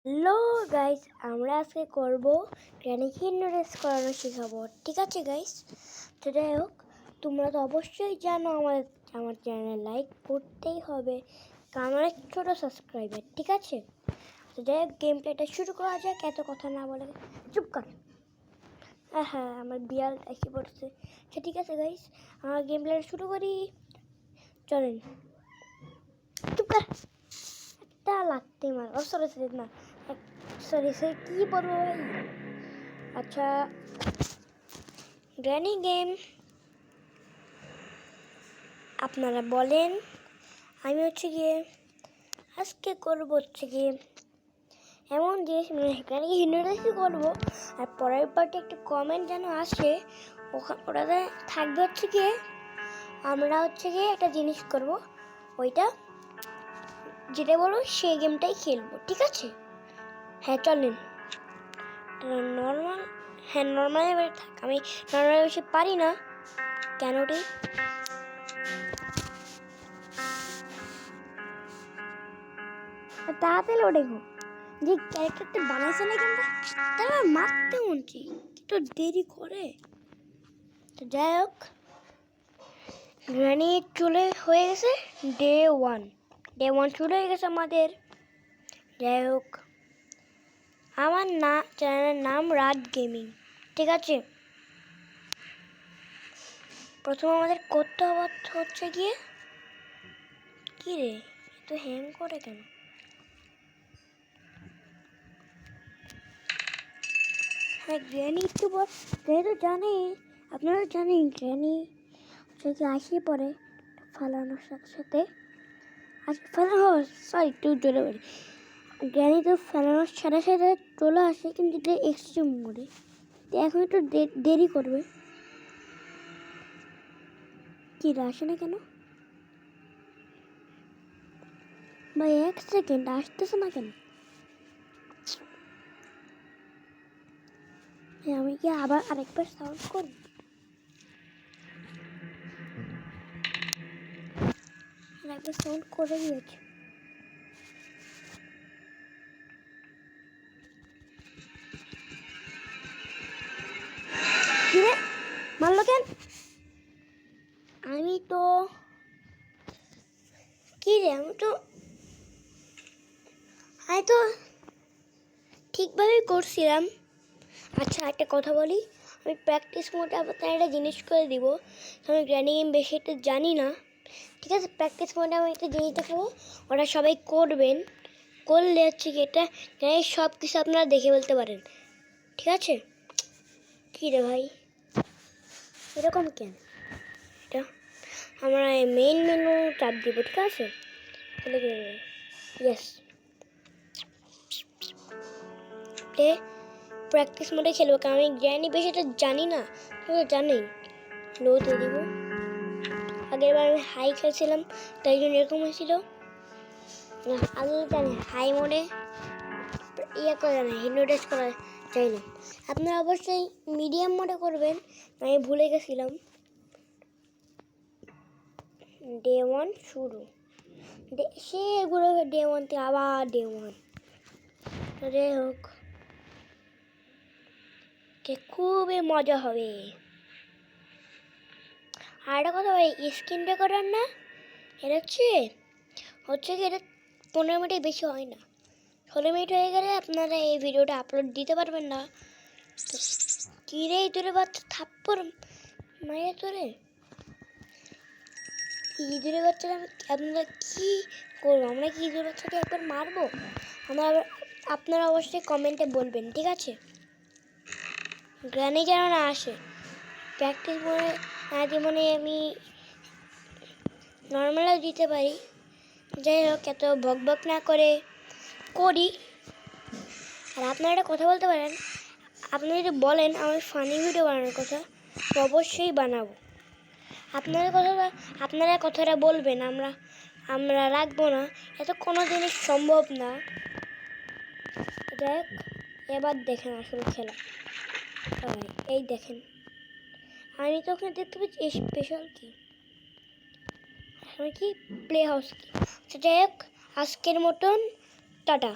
Hello guys, আমরা আজকে করব গ্র্যানিকে নুডলস করানো শেখাবো। ঠিক আছে গাইস, তো যাই হোক, তোমরা তো অবশ্যই জানো আমার চ্যানেলে লাইক করতেই হবে, কারণ অনেক ছোটো সাবস্ক্রাইবার। ঠিক আছে, তো যাই হোক, গেম প্লেটা শুরু করা যাক। এত কথা না বলে চুপ কর। হ্যাঁ, আমার বিড়াল এসে পড়ছে। আচ্ছা ঠিক আছে গাইস, আমার গেম প্লেটা শুরু করি। চলেন, চুপ কর। একটা লাগতে মার। সরি না, সরি কি বলবো ভাই। আচ্ছা, গ্র্যানি গেম আপনারা বলেন। আমি গিয়ে আজকে করবো গিয়ে এমন জিনিস, গ্র্যানি হিন্ডোরেসই করবো। আর পরের পার্টে একটা কমেন্ট যেন আসে, ওটাতে থাকবে গিয়ে আমরা গিয়ে একটা জিনিস করব, ওইটা যেটা বলবো সেই গেমটাই খেলবো। ঠিক আছে, হ্যাঁ চলেন। নর্মাল, হ্যাঁ নর্মাল এবারে থাক। আমি নর্মাল বেশি পারি না কেন রে। তাড়াতাড়ি ওঠে গো, যে ক্যারেক্টারটা বানাইছে না কিন্তু তারা মারতে মনছি একটু দেরি করে। তো যাই হোক, গ্র্যানি চলে হয়ে গেছে ডে ওয়ান চলে হয়ে গেছে আমাদের। যাই হোক, আমার চ্যানেলের নাম রাত গেমিং। ঠিক আছে, প্রথম আমাদের করতে হচ্ছে গিয়ে কি রে, তো হ্যাং করে কেন? হ্যাঁ, গ্র্যানি একটু তো জানে, আপনারা জানেন গ্র্যানি হচ্ছে আসি পরে ফালানোর সাথে আজকে ফেলানো, সরি একটু জোরে বলি, গ্র্যানি তো ফেলানোর সাথে চলে আসে, কিন্তু এটা এক্সট্রিম মোডে। এখন একটু দেরি করবে। কি আসে না কেন ভাই? 1 সেকেন্ড, আসতেছে না কেন? আমি কি আবার আরেকবার সাউন্ড করব? আরেকবার সাউন্ড করে দিয়েছি। কি রে, মারলো কেন? আমি তো ঠিকভাবেই করছিলাম। আচ্ছা একটা কথা বলি, আমি প্র্যাকটিস মোডে আপনার একটা জিনিস করে দিব। আমি গ্র্যানি গেম বেশি একটা জানি না। ঠিক আছে, প্র্যাকটিস মোডে আমি একটা জিনিস দেখাবো, ওটা সবাই করবেন। করলে কি এটা সব কিছু আপনারা দেখে বলতে পারেন। ঠিক আছে, কী রে ভাই এরকম কেন? এটা আমরা মেইন মেনু চাপ দিব। ঠিক আছে, তাহলে কি হবে? ইয়েস, প্লে প্র্যাকটিস মোডে খেলবো, কারণ আমি গ্র্যানি বেশি এটা জানি না। তো জানেই, লো দিয়ে দিব। আগের বার আমি হাই খেলছিলাম, তাই জন্য এরকম হয়েছিল। আগে জানি হাই মোডে করা না, হিন্ডোরেস করা চাই না। আপনারা অবশ্যই মিডিয়াম মোডে করবেন, আমি ভুলে গেছিলাম। ডে ওয়ান শুরু, সেগুলো ডে ওয়ান থেকে আবার ডে ওয়ান। যাই হোক, খুবই মজা হবে। আর একটা কথা ভাই, স্ক্রিন রেকর্ডার না, এটা হচ্ছে কি এটা 15 মিনিটের বেশি হয় না। 16 মিনিট হয়ে গেলে আপনারা এই ভিডিওটা আপলোড দিতে পারবেন না। কি রে ইঁদুরের বাচ্চা, থাপ্পড় মায়ের তোরে ইঁদুরের বাচ্চাটা আপনারা কি করবো? আমরা কি ইঁদুরের বাচ্চাকে একবার মারবো? আপনারা অবশ্যই কমেন্টে বলবেন। ঠিক আছে, গ্র্যানি যেন না আসে। প্র্যাকটিস করে মানে আমি নর্মালও দিতে পারি। যাই হোক, এত বক না করে করি। আর আপনারা একটা কথা বলতে পারেন, আপনি যদি বলেন আমি ফানি ভিডিও বানানোর কথা, তো অবশ্যই বানাবো। আপনারা কথাটা বলবেন, আমরা রাখবো না, এত কোনো জিনিস সম্ভব না। দেখ, এবার দেখেন আসলে খেলা। এই দেখেন, আমি তো ওখানে দেখতে পাচ্ছি স্পেশাল কি প্লে হাউস কি। যাই হোক, আজকের মতন টাটা।